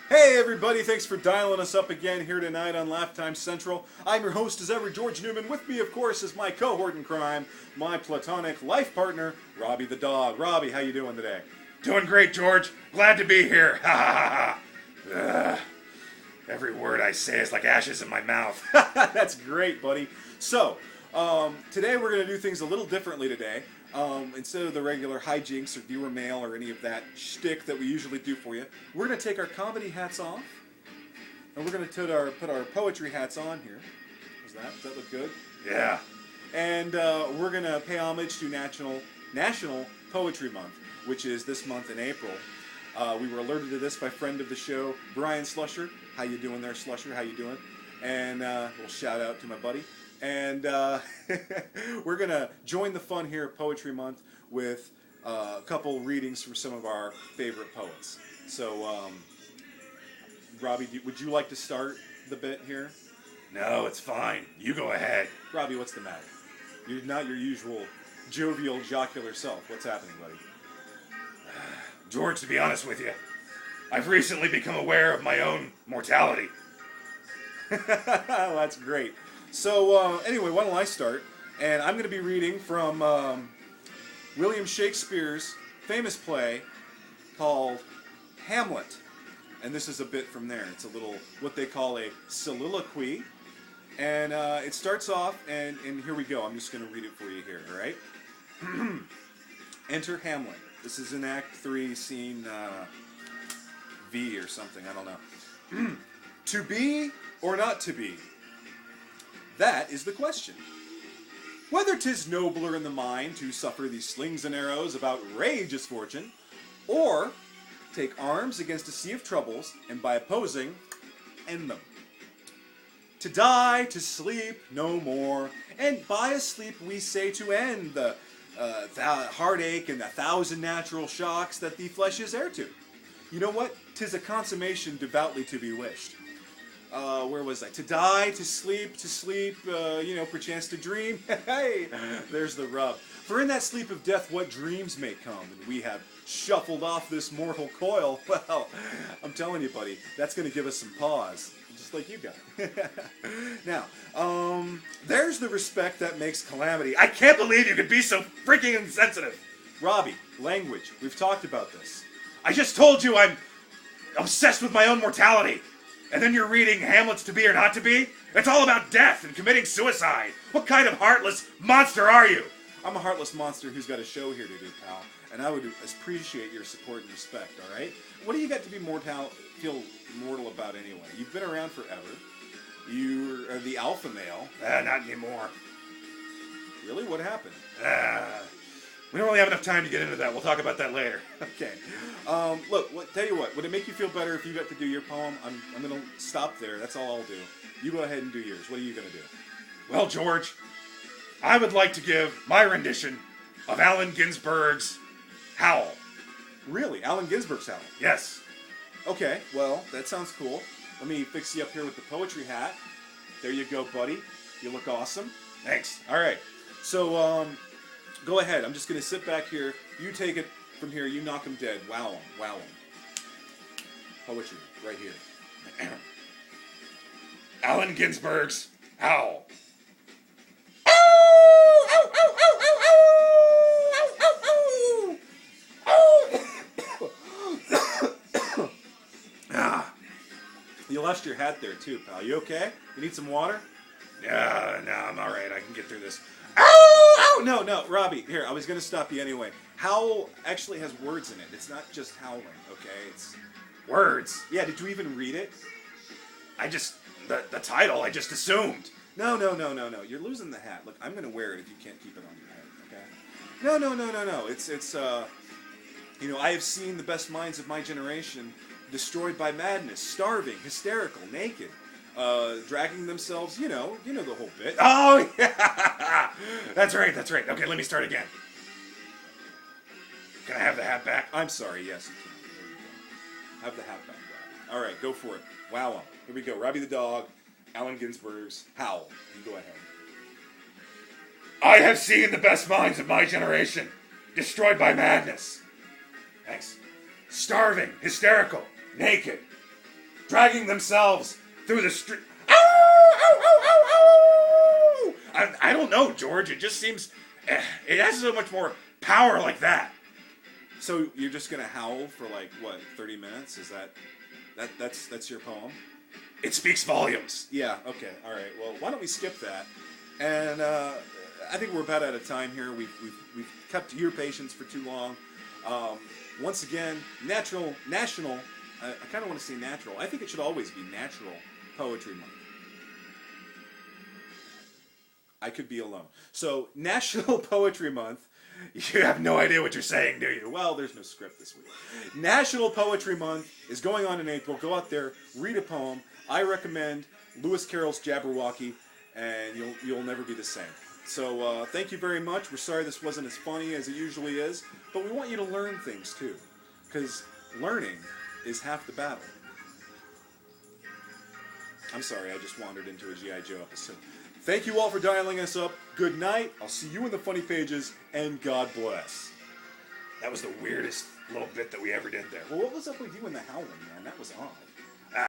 Hey everybody, thanks for dialing us up again here tonight on Laugh Time Central. I'm your host as ever, George Newman. With me, of course, is my cohort in crime, my platonic life partner, Robby the dog. Robby, how you doing today? Doing great, George. Glad to be here. Ha ha ha ha. Every word I say is like ashes in my mouth. That's great, buddy. So, today we're going to do things a little differently today. Instead of the regular hijinks or viewer mail or any of that shtick that we usually do for you, we're going to take our comedy hats off, and we're going to put our poetry hats on here. Does that look good? Yeah. And we're going to pay homage to National Poetry Month, which is this month in April. We were alerted to this by friend of the show, Brian Slusher. How you doing there, Slusher? How you doing? And a little shout out to my buddy. And we're going to join the fun here at Poetry Month with a couple readings from some of our favorite poets. So, Robby, would you like to start the bit here? No, it's fine. You go ahead. Robby, what's the matter? You're not your usual jovial, jocular self. What's happening, buddy? George, to be honest with you, I've recently become aware of my own mortality. That's great. So, anyway, why don't I start? And I'm going to be reading from William Shakespeare's famous play called Hamlet. And this is a bit from there. It's a little, what they call a soliloquy. And it starts off, and here we go. I'm just going to read it for you here, all right? Enter Hamlet. This is in Act 3, Scene V or something. I don't know. To be or not to be? That is the question. Whether 'tis nobler in the mind to suffer these slings and arrows of outrageous fortune, or take arms against a sea of troubles, and by opposing, end them. To die, to sleep, no more, and by a sleep we say to end the heartache and the thousand natural shocks that the flesh is heir to. You know what? 'Tis a consummation devoutly to be wished. Where was I? To die, to sleep, perchance to dream. Hey, there's the rub. For in that sleep of death, what dreams may come, and we have shuffled off this mortal coil. Well, I'm telling you, buddy, that's going to give us some pause, just like you got. Now, there's the respect that makes calamity. I can't believe you could be so freaking insensitive. Robby, language. We've talked about this. I just told you I'm obsessed with my own mortality. And then you're reading Hamlet's To Be or Not to Be? It's all about death and committing suicide. What kind of heartless monster are you? I'm a heartless monster who's got a show here to do, pal. And I would appreciate your support and respect, all right? What do you got to be feel mortal about anyway? You've been around forever. You are the alpha male. Not anymore. Really? What happened? We don't really have enough time to get into that. We'll talk about that later. Okay. Look, tell you what. Would it make you feel better if you got to do your poem? I'm going to stop there. That's all I'll do. You go ahead and do yours. What are you going to do? Well, George, I would like to give my rendition of Allen Ginsberg's Howl. Really? Allen Ginsberg's Howl? Yes. Okay, well, that sounds cool. Let me fix you up here with the poetry hat. There you go, buddy. You look awesome. Thanks. All right. So, go ahead. I'm just going to sit back here. You take it from here. You knock him dead. Wow him. Wow him. Poetry. Right here. Allen Ginsberg's Howl. You lost your hat there, too, pal. You okay? You need some water? No, I'm all right. I can get through this. No, Robby, here, I was going to stop you anyway. Howl actually has words in it. It's not just howling, okay? It's words. Yeah, did you even read it? The title, I just assumed. No. You're losing the hat. Look, I'm going to wear it if you can't keep it on your head, okay? No. It's I have seen the best minds of my generation destroyed by madness, starving, hysterical, naked. Dragging themselves, you know the whole bit. Oh, yeah! That's right. Okay, let me start again. Can I have the hat back? I'm sorry, yes, you can. There you go. Have the hat back, Robby. All right, go for it. Wow 'em. Here we go. Robby the dog, Allen Ginsberg's Howl. You go ahead. I have seen the best minds of my generation destroyed by madness. Thanks. Starving, hysterical, naked. dragging themselves through the street. I don't know, George. It just seems it has so much more power like that. So you're just gonna howl for like what, 30 minutes? Is that's your poem? It speaks volumes. Yeah. Okay. All right. Well, why don't we skip that? And I think we're about out of time here. We've kept your patience for too long. Once again, national. I kind of want to say natural. I think it should always be Natural Poetry Month. I could be alone. So, National Poetry Month. You have no idea what you're saying, do you? Well, there's no script this week. National Poetry Month is going on in April. Go out there, read a poem. I recommend Lewis Carroll's Jabberwocky, and you'll never be the same. So, thank you very much. We're sorry this wasn't as funny as it usually is, but we want you to learn things too, because learning is half the battle. I'm sorry, I just wandered into a G.I. Joe episode. Thank you all for dialing us up. Good night. I'll see you in the funny pages, and God bless. That was the weirdest little bit that we ever did there. Well, what was up with you and the howling, man? That was odd.